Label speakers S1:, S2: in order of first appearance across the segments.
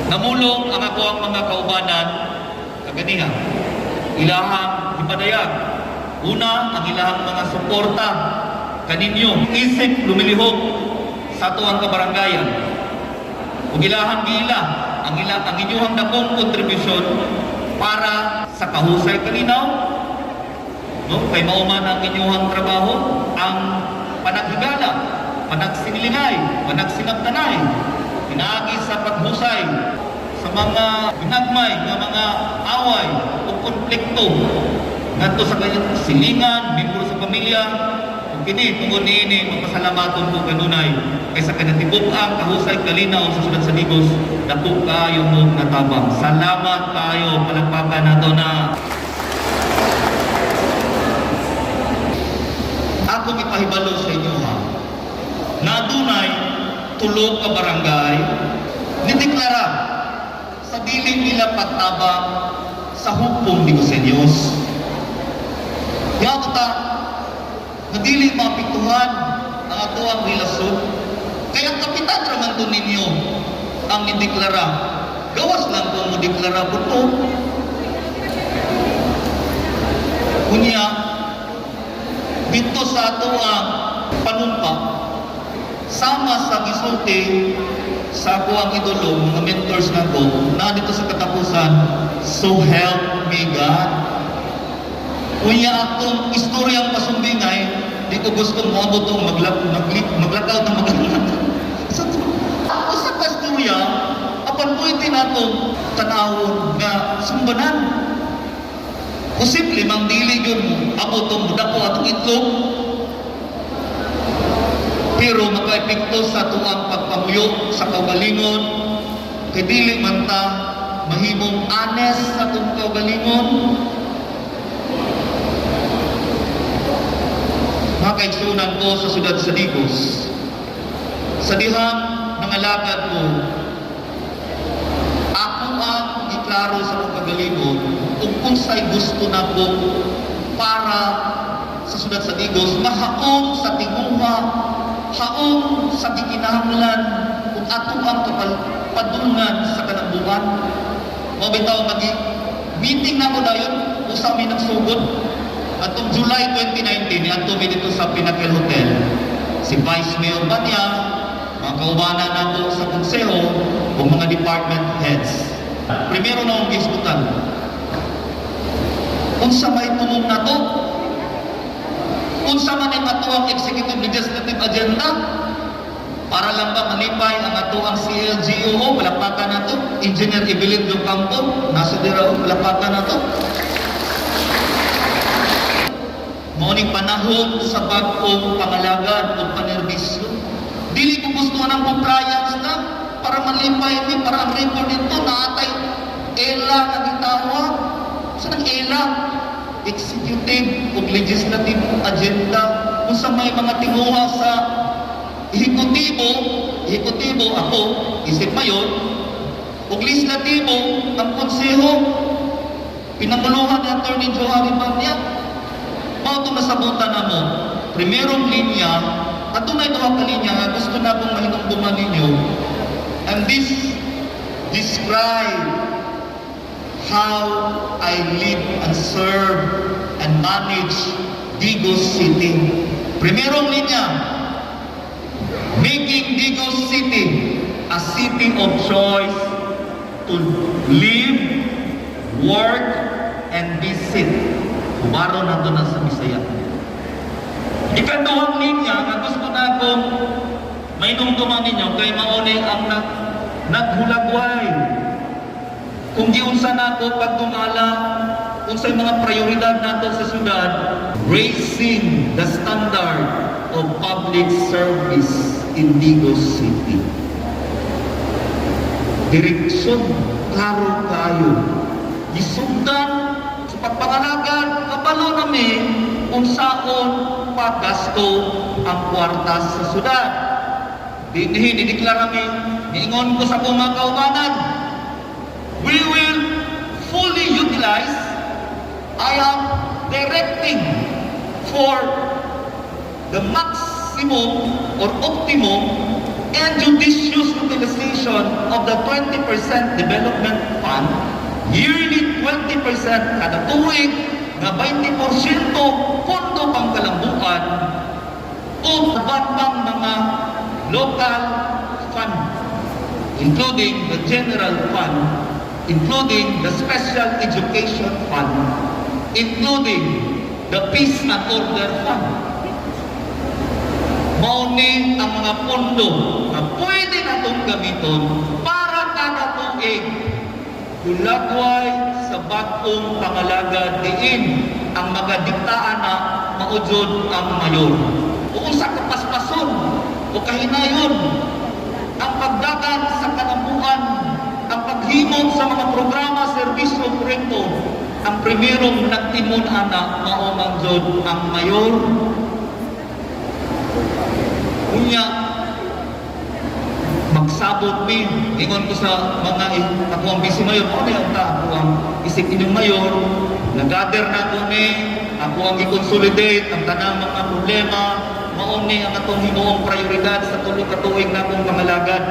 S1: Namulong ang ako ang mga kaubanan, kaganiha. Ilahang hipadayag. Una, ang ilahang mga suporta kaninyo. Isip lumilihok sa tuwang kabarangayan. Ug ilahang gila, ang inyong dakong kontribusyon para sa kahusay kalinaw. No? Kay mauman ang inyong trabaho, ang panaghigala, panagsinilingay, panagsinabtanay, pinaagi sa paghusay sa mga ginagmay nga mga away o konflikto ngadto sa kanyang silingan, membro sa pamilya. Ug kini tungod niini magpasalamaton ko kanunay kay sa kanang tibuk-ang kahusay kalinaw sa syudad sa Digos, dako kayo mo natabang. Salamat kayo, palagpakan nato na. Ako ipahibalo sa inyo ha, na dunay tulo ka barangay nideklara sa dili nila pagtabang sa hukbong Digoseños. Yata na dili maapektuhan ang ato ang relasyon. Kaya kapitan raman to ninyo ang nideklara. Gawas lang kung mo deklara buto. Kunya, dito sa ato ang panumpa, sama sa gisulti sa ako ang idolo, mga mentors na ko, na dito sa katapusan, so help me God. Kunya akong istoryang pasumbingay, di ko gusto mo abot itong maglakaw na maglalat. Ako sa kasturya, apan pwede na itong tanawon nga sumbanan. Posible, mang dili yun mo, abot itong budako atong itlog, pero maka-epekto sa tuang pagpamuyo sa kaugalingon, kay dili man ta mahimong honest sa itong kaugalingon. Mga kaigsunan ko sa syudad sa Digos, sa dihang nangalagad ko, ako ang iklaro sa itong kaugalingon kung unsay gusto na ko para sa syudad sa Digos, mahaong sa tinguha, haong sa gikinahanglan kung ato ang padulngan sa kanang mabitaw meeting na ko dayon usa mi nagsugod atong July 2019 ato mi dito sa Pinnacle Hotel. Si Vice Mayor Banya, mga kaubanan nato sa konseho o mga department heads. Primero na akong gisbutan, unsa may tumong na to, unsa man ang ato ang executive legislative agenda para lang ba malipay ang ato ang CLGO, palakpakan na to. Engineer Evelyn Campo, nasa dira palakpakan na to. Maoning panahon sa bag-ong pangalagan o panerbisyo, dili ko gusto ng compliance na para malipay ni para ang record nito naatay ELA na gitawag. Sa nag-ELA, executive o legislative agenda, kung sa may mga tinguha sa ehekutibo ako, isip mayon, o legislatibo, ang konseho, pinamuluhan ni Atty. Johanny Banya, mao itong nasabutan na mo, primerong linya, at tunay ito ang kalinya nga gusto na kong mahinumduman ninyo, and this describe how I live and serve and manage Digos City. Primerong linya, making Digos City a city of choice to live, work, and visit. Kumaro na doon sa Bisaya. Ikaduhang linya, nga gusto na akong may nungtuman ninyo kay mauni ang naghulagway. Kung giunsa nato pagtumala, kung sa mga prioridad nato sa syudad, raising the standard of public service in Digos City. Direksyon, klaro kayo. Isugdan sa pagpangalagan, kabalo namin kung saan paggasto ang kwarta sa syudad. Dideklara namin, niingon ko sa mga kaubanan, we will fully utilize, I am directing for the maximum or optimum and judicious utilization of the 20% development fund, yearly 20% kada tuig, nga 20% pondo pang kalambuan o uban pang mga local fund, including the general fund, including the special education fund, including the peace and order fund. Mauni ang mga pondo na pwede natong gamiton para kada tuig hulagway sa bagong pangalaga diin ang magadiktaan na maudjod ang mayor. O sa kapaspason o kahinayon ang pagdagan sa kalambuan, ang paghimog sa mga programa, serbisyo, proyekto, ang primerong nagtimon ana maumang jod ang mayor. Unya, magsabot mi, ingon ko sa mga ako ang busy mayor, ano yung ako ang isip inyong mayor, nag-gather na ko ni, ako ang i-consolidate, ang tanang mga problema, maong ni ang atong himuong prioridad sa tulong katuig na akong pangalagad.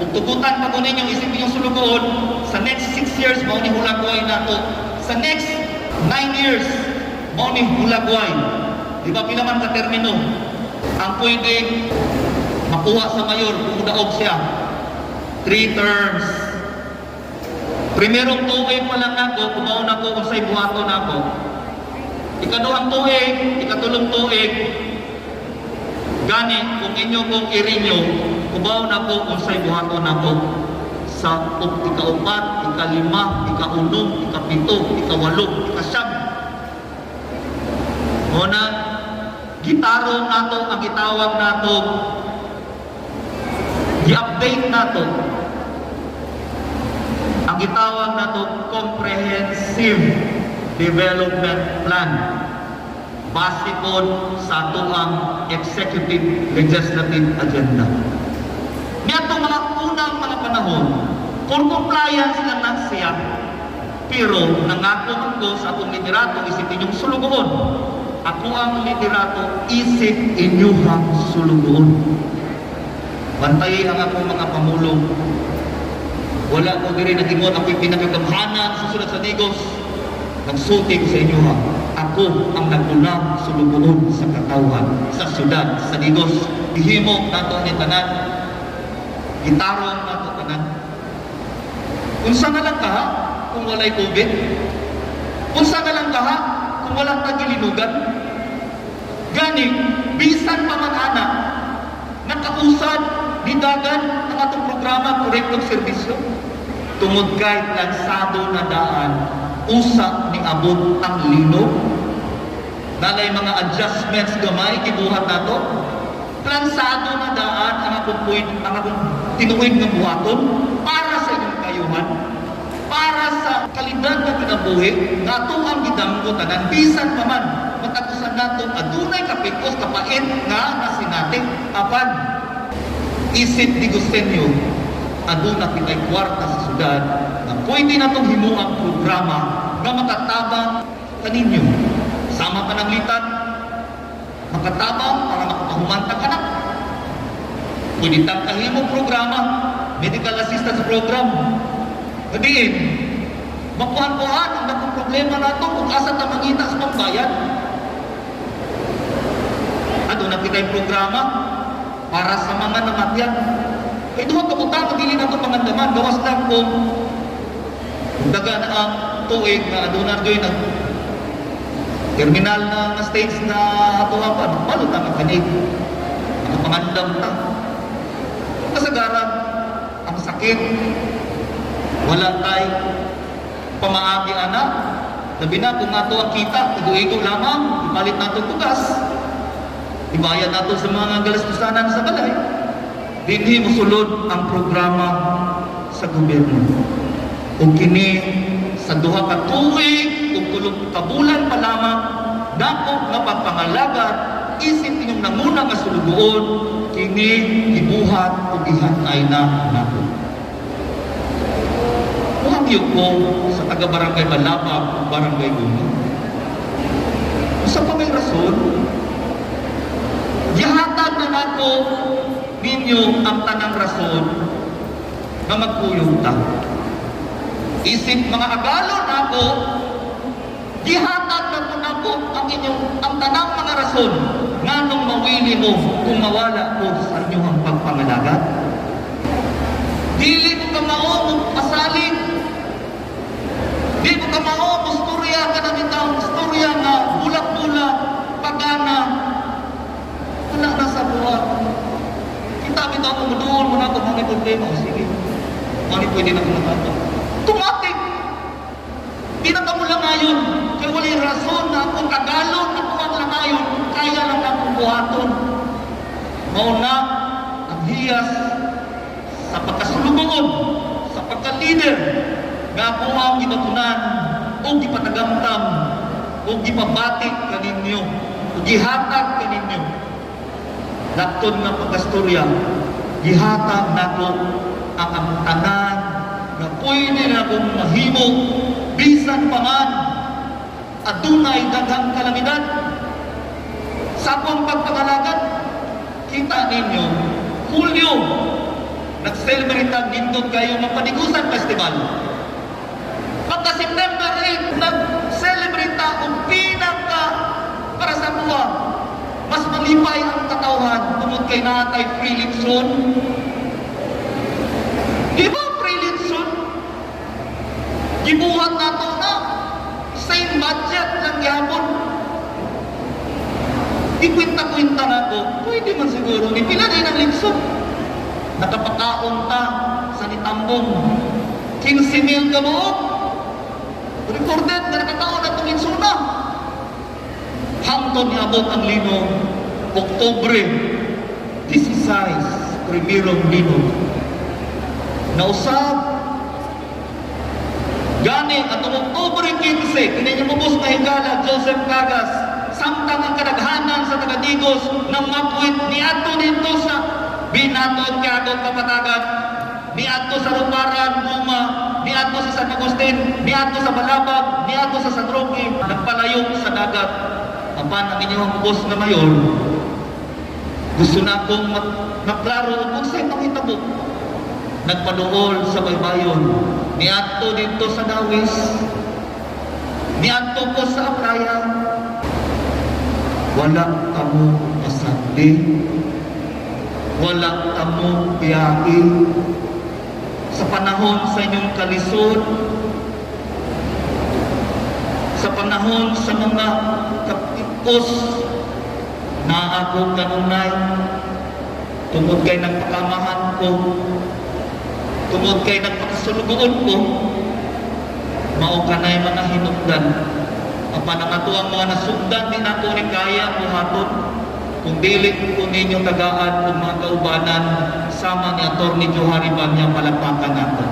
S1: Kung tugutan pa ko ninyong isip inyong sulugoon, sa next 6 years, maong ni hulagway na to. Sa next 9 years, maong ni hulagway. Di ba pinaman ka termino? Ang pwede makuha sa mayor kung daog siya 3 terms. Primerong tuig pa lang ako, kumaon ako kung sa'y buhaton ako. Ikaduhang tuig, ikatulong tuig, gani kung inyo kong irinyo, kumaon ako kung sa'y buhaton ako. Sa ika-4, ika-5, ika-6, ika-7, ika-8, ika-9. Muna, gitarong nato ang gitawag nato, i-update nato ang gitawag nato comprehensive development plan base pod sa ato ang executive legislative agenda. Niadto mga unang mga panahon, for compliance lang na siya, pero nangako ko sa akong liderato isip inyong sulugoon. Ako ang liderato, isip inyuhang sulugoon. Bantayin ang akong mga pamulong. Wala ko diri nag-ingon, ako'y pinakagamhanan sa sulat sa Digos. Nagsuting sa inyo ha. Ako ang nagpunang sulugoon sa katawan, sa syudad, sa Digos. Ihimo nato ni tanan. Gitarong nato tanan. Unsa na lang ka ha, kung walay COVID? Unsa na lang ka ha, kung walang tagilinugan? Gani, bisan pa man ana, nakausad, didagan ang atong programa, curriculum serbisyo. Tungod kahit lansado na daan, usa ni abot ang lino. Nalay mga adjustments gamay, kibuhat nato. Lansado na daan ang akong tinuwid ng buhaton para sa inyong kayuhan. Para sa kalidad na kinabuhi, nato ang gidamgo tanan, bisan pa man, matagusan nato, adunay kapikos, kapait nga nasinating, apan, isip ni Gustenyo, aduna kita'y kwarta sa syudad, na pwede na itong himuang programa na makatabang kaninyo. Sama ka ng litan, makatabang para makapahumantang ka na. Pwede tang kahimong programa, medical assistance program, Gadiin, makuhan-kuhan ang nakong problema nato kung asa ta mangita sa pambayan. Ano na kita'y programa para sa mga namatyan. Kaya doon kaputang magili nato pangandaman, gawas lang kung daga na ang tuig na doon na doon terminal na stage na ato pa, malot ang kanig. Ang pangandam ta. Kasagaran, ang sakit, wala tay pamaagi anak. Labi na kung ato ang kita, igo-igo lamang, ipalit nato tugas. Ibayad nato sa mga galastusanan sa balay. Dinhi mosulod ang programa sa gobyerno. O kini sa duha ka tuig ug tulong ka bulan pa lamang dako nga pagpangalaga isip inyong nanguna nga sulugoon kini gibuhat ug gihatay na nato. Huwag ko sa taga-barangay Malabag o Barangay Guma. Sa pa may rason, gihatag na nato ninyo ang tanang rason na magkuyog ta. Isip mga agalo nako, gihatag na po nako ang tanang mga rason nganong mawili mo kung mawala ko sa inyong pagpangalagat. Dili mo ka mao asalig. Di mo ka mao istorya ka na bitang istorya nga bulak-bulak, pagana. Wala na sa buhat. Kita bitaw ko muduol mo na ito mga problema. O sige, ano pwede na kung nakato? Tumatik! Pinaka mo lang ngayon. Kaya wala rason na akong kagalon na kuwag lang ngayon. Kaya lang akong buhaton. Mauna ang hiyas sa pagkasulubungon, sa pagka-leader, nga ako ang ginatunan o gipatagamtam o gipabatik kaninyo o gihatag kaninyo. Lakton nga pagkastorya, gihatag nako ang tanan na pwede na akong mahimo bisan pa man adunay daghang kalamidad. Sa akong pagpangalagat, kita ninyo, Hulyo, nag-celebrate ang Nindot kayo ng Panigusan Festival. Pagka September 8, nag-celebrate ang pinaka para sa buwa. Mas malipay ang katawhan tungod kay natay Freelinson. Di ba Freelinson? Gibuhat na ito na. Same budget lang yapon. Ikwinta-kwinta na ito. Pwede man siguro. Ni pila na ng linson. Nakapataon ta sa nitambong 15,000 ka mo. Recorded na nakataon na itong linsuna. Hangtod niabot ang lino, Oktobre 16, primerong lino. Nausap, gani atong Oktobre 15, kanya mabos na higala, Joseph Cagas, samtang ang kadaghanan sa Tagadigos ng mapwit ni ato dito sa Binaton, Kiadot, Kapatagan, ni ato sa Ruparan, Guma, ni ato sa San Agustin, ni ato sa Balabag, ni ato sa San Roque, nagpalayo sa dagat. Apan ang inyong boss na mayor, gusto na akong maklaro kung sa'yo makitabo. Nagpaduol sa baybayon, ni ato dito sa Dawis, ni ato ko sa Apraya. Wala kamo masandi, wala kamo biyahe. Sa panahon sa inyong kalisod, sa panahon sa mga kapitpos na ako kanunay, tungod kay nagpakamahan ko, tungod kay nagpakasulugoon ko, mao kanay mga hinugdan. Apan ang ato ang mga nasugdan din ako ni kaya buhaton, kung dili ko ninyo tagaan kung mga kaubanan sama ni Atty. Johari Banya palakpakan nato.